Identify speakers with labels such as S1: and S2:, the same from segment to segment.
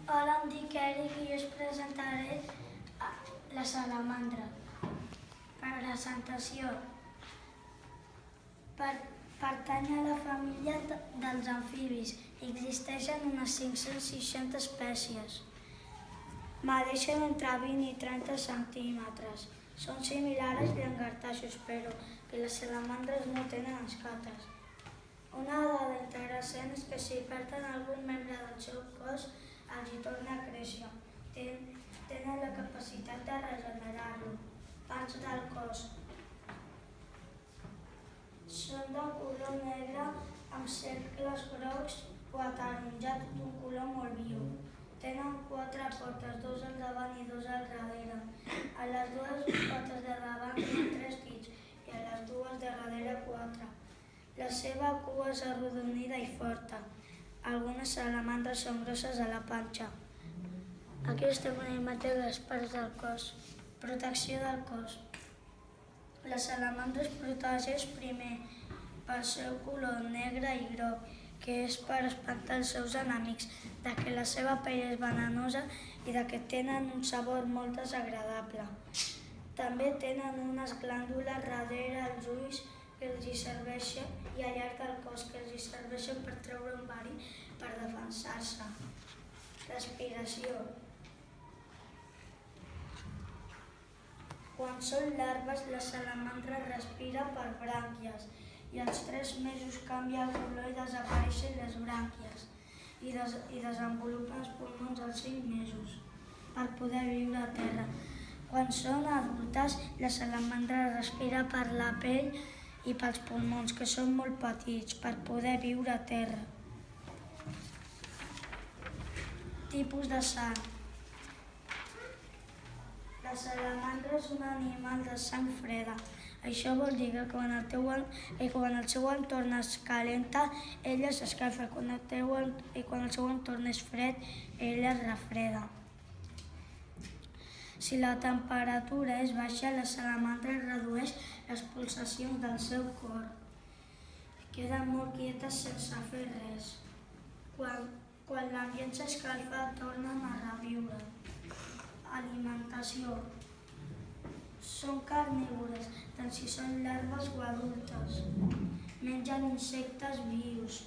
S1: Hola, em dic Eric i us presentaré la salamandra. Presentació. Pertany a la família dels amfibis. Existeixen unes 560 espècies. Medeixen entre 20 i 30 centímetres. Són similars als llangardaixos, però que les salamandres no tenen escates. Una dada interessant és que si perden algun membre del seu cos, els hi torna a créixer. Tenen la capacitat de regenerar-lo. Parts del cos. Són de color negre amb cercles grocs o ataronjats d'un color molt viu. Tenen 4 potes, 2 al davant i 2 al darrere. A les 2 potes de davant tenen 3 dits i a les 2 de darrere 4. La seva cua és arrodonida i forta. Algunes salamandres són grosses a la panxa. Aquí estem una imatge de les parts del cos. Protecció del cos. La salamandra es protegeix primer pel seu color negre i groc, que és per espantar els seus enemics, de que la seva pell és venenosa i de que tenen un sabor molt desagradable. També tenen unes glàndules darrere els ulls que els hi serveixen i al llarg del cos que els hi serveixen per treure un verí per defensar-se. Respiració. Quan són larves, la salamandra respira per brànquies i als 3 mesos canvia el color i desapareixen les brànquies i desenvolupa els pulmons als 5 mesos per poder viure a terra. Quan són adultes, la salamandra respira per la pell i pels pulmons, que són molt petits, per poder viure a terra. Tipus de sang. La salamandra és un animal de sang freda. Això vol dir que quan el seu entorn es calenta, ella s'escalfa, i quan el seu entorn és fred, ella es refreda. Si la temperatura és baixa, la salamandra redueix les pulsacions del seu cor. Queden molt quietes sense fer res. Quan l'ambient s'escalfa, tornen a reviure. Alimentació. Són carnívores, tant si són larves o adultes. Mengen insectes vius,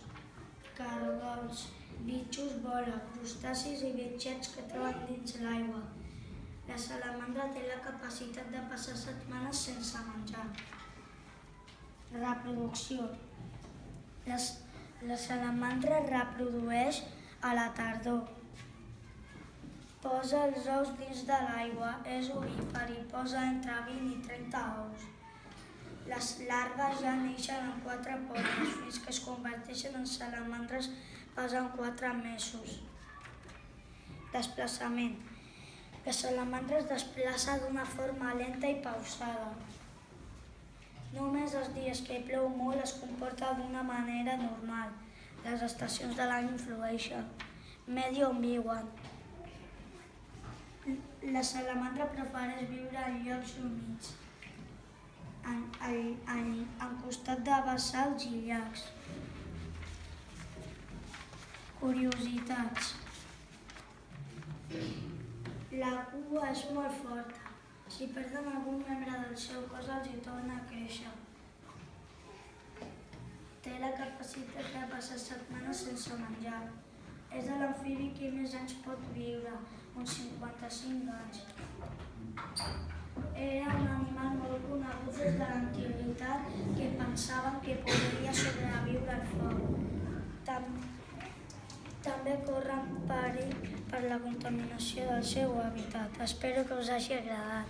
S1: caragols, bitxos bola, crustacis i bitxets que troben dins l'aigua. La salamandra té la capacitat de passar setmanes sense menjar. Reproducció. La salamandra reprodueix a la tardor. Posa els ous dins de l'aigua, és ovípar i posa entre 20 i 30 ous. Les larves ja neixen amb 4 potes, fins que es converteixen en salamandres passen 4 mesos. Desplaçament. La salamandra es desplaça d'una forma lenta i pausada. Només els dies que plou molt es comporta d'una manera normal. Les estacions de l'any influeixen. Medi on viuen. La salamandra prefereix viure en llocs humits, en costat de bassals i llacs. Curiositats. La cua és molt forta. Si perden algun membre del seu cos, els hi torna a créixer. Té la capacitat de passar setmanes sense menjar. És l'amfibi que més anys pot viure, uns 55 anys. Era un animal molt conegut des de l'antiguitat que pensaven que podria sobreviure al foc. També corren perill per la contaminació del seu hàbitat. Espero que us hagi agradat.